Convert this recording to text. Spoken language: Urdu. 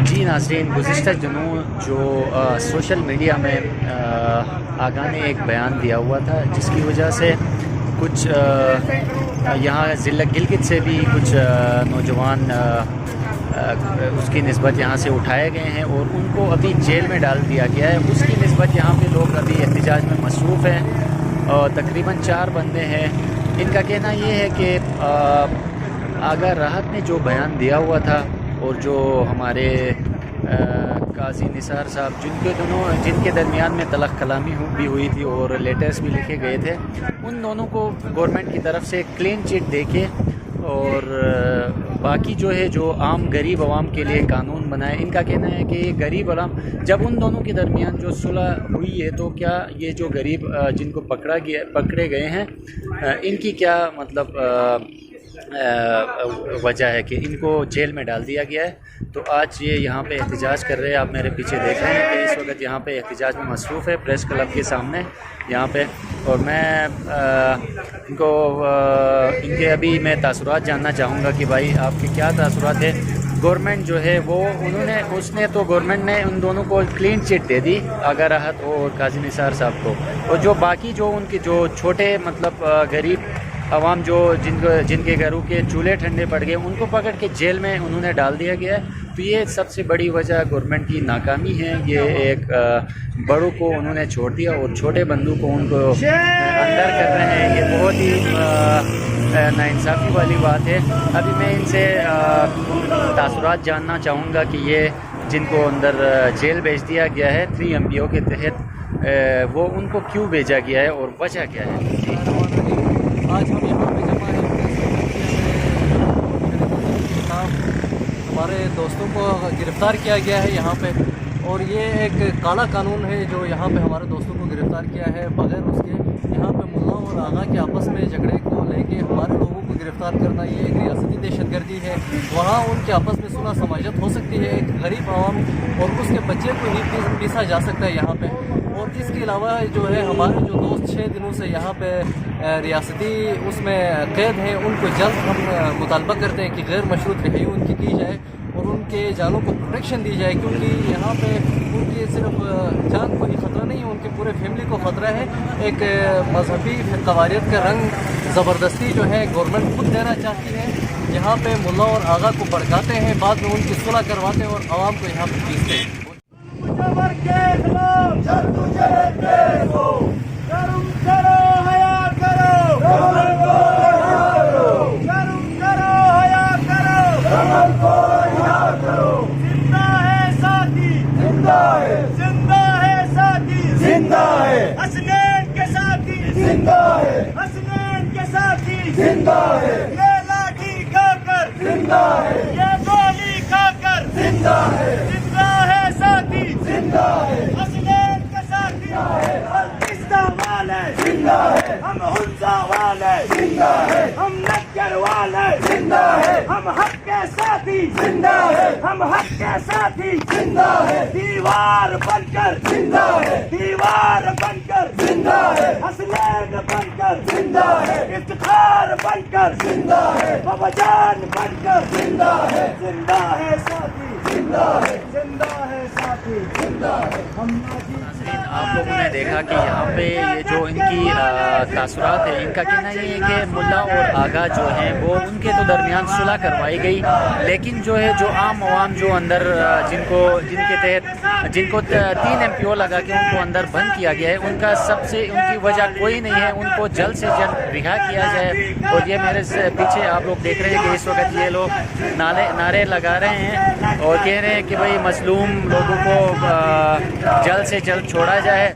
جی ناظرین، گزشتہ دنوں جو سوشل میڈیا میں آغا نے ایک بیان دیا ہوا تھا، جس کی وجہ سے کچھ یہاں ضلع گلگت سے بھی کچھ نوجوان اس کی نسبت یہاں سے اٹھائے گئے ہیں اور ان کو ابھی جیل میں ڈال دیا گیا ہے۔ اس کی نسبت یہاں پہ لوگ ابھی احتجاج میں مصروف ہیں اور تقریباً 4 بندے ہیں۔ ان کا کہنا یہ ہے کہ آغا راحت نے جو بیان دیا ہوا تھا اور جو ہمارے قاضی نثار صاحب جن کے درمیان میں تلخ کلامی بھی ہوئی تھی اور لیٹرز بھی لکھے گئے تھے، ان دونوں کو گورنمنٹ کی طرف سے کلین چٹ دے کے اور باقی جو ہے جو عام غریب عوام کے لیے قانون بنائے۔ ان کا کہنا ہے کہ یہ غریب عوام، جب ان دونوں کے درمیان جو صلح ہوئی ہے تو کیا یہ جو غریب جن کو پکڑے گئے ہیں ان کی کیا مطلب وجہ ہے کہ ان کو جیل میں ڈال دیا گیا ہے۔ تو آج یہ یہاں پہ احتجاج کر رہے ہیں، آپ میرے پیچھے دیکھ رہے ہیں کہ اس وقت یہاں پہ احتجاج میں مصروف ہے پریس کلب کے سامنے یہاں پہ، اور میں ان کے ابھی میں تاثرات جاننا چاہوں گا کہ بھائی آپ کے کیا تاثرات ہیں۔ گورنمنٹ جو ہے وہ گورنمنٹ نے ان دونوں کو کلین چٹ دے دی، آغا راحت اور قاضی نثار صاحب کو، اور جو باقی جو ان کے جو چھوٹے مطلب غریب عوام جن کے گھروں کے چولہے ٹھنڈے پڑ گئے، ان کو پکڑ کے جیل میں انہوں نے ڈال دیا گیا ہے۔ تو یہ سب سے بڑی وجہ گورنمنٹ کی ناکامی ہے۔ یہ ایک بڑوں کو انہوں نے چھوڑ دیا اور چھوٹے بندوں کو ان کو اندر کر رہے ہیں۔ یہ بہت ہی ناانصافی والی بات ہے۔ ابھی میں ان سے تاثرات جاننا چاہوں گا کہ یہ جن کو اندر جیل بھیج دیا گیا ہے 3 MPO کے تحت، وہ ان کو کیوں بھیجا گیا ہے اور وجہ کیا ہے۔ جی آج ہم یہاں پہ جمع ہیں ہمارے دوستوں کو گرفتار کیا گیا ہے یہاں پہ، اور یہ ایک کالا قانون ہے جو یہاں پہ ہمارے دوستوں کو گرفتار کیا ہے بغیر اس کے۔ یہاں پہ ملا اور آغا کے آپس میں جھگڑے کو لے کے ہمارے لوگوں کو گرفتار کرنا یہ ایک ریاستی دہشت گردی ہے۔ وہاں ان کے آپس میں صلح سماجت ہو سکتی ہے، ایک غریب عوام اور اس کے بچے کو ہی پیسا جا سکتا ہے یہاں پہ۔ اور اس کے علاوہ جو ہے ہمارے جو دوست 6 دنوں سے یہاں پہ ریاستی اس میں قید ہیں، ان کو جلد ہم مطالبہ کرتے ہیں کہ غیر مشروط رہائی ان کی جائے اور ان کے جانوں کو پروٹیکشن دی جائے، کیونکہ یہاں پہ ان کی صرف جان کو ہی خطرہ نہیں ہے، ان کے پورے فیملی کو خطرہ ہے۔ ایک مذہبی فرقواریت کا رنگ زبردستی جو ہے گورنمنٹ خود دینا چاہتی ہے۔ یہاں پہ ملا اور آغا کو بھڑکاتے ہیں، بعد میں ان کی صلح کرواتے ہیں اور عوام کو یہاں پہ پیستے ہیں۔ حسنین کے ساتھی زندہ ہے، حسنین کے ساتھی زندہ ہے، یہ لاٹھی کھا کر زندہ ہے، یہ گولی کھا کر زندہ ہے، زندہ ہے ساتھی زندہ ہے، حسنین کے ساتھی ہم قصہ والے زندہ ہے، ہم حنزہ والے زندہ ہے، ہم نگر والے زندہ ہے، ہم حق کے ساتھی زندہ ہے، ہم حق کے ساتھی زندہ ہے، دیوار بن کر زندہ ہے، دیوار بن کر زندہ ہے، حسنین بن کر زندہ ہے، افتخار بن کر زندہ ہے، بابا جان بن کر زندہ ہے، زندہ ہے ساتھی زندہ ہے، زندہ ہے ساتھی زندہ ہے۔ آپ لوگوں نے دیکھا کہ یہاں پہ یہ جو ان کی تاثرات ہیں، ان کا کہنا یہ ہے کہ ملا اور آغا جو ہیں وہ ان کے تو درمیان صلح کروائی گئی، لیکن جو ہے جو عام عوام جو اندر جن کے تحت جن کو 3 MPO لگا کے ان کو اندر بند کیا گیا ہے، ان کی وجہ کوئی نہیں ہے۔ ان کو جلد سے جلد رہا کیا جائے۔ اور یہ میرے پیچھے آپ لوگ دیکھ رہے ہیں کہ اس وقت یہ لوگ نعرے لگا رہے ہیں اور کہہ رہے ہیں کہ بھائی مظلوم لوگوں کو جلد سے جلد چھوڑا جائے۔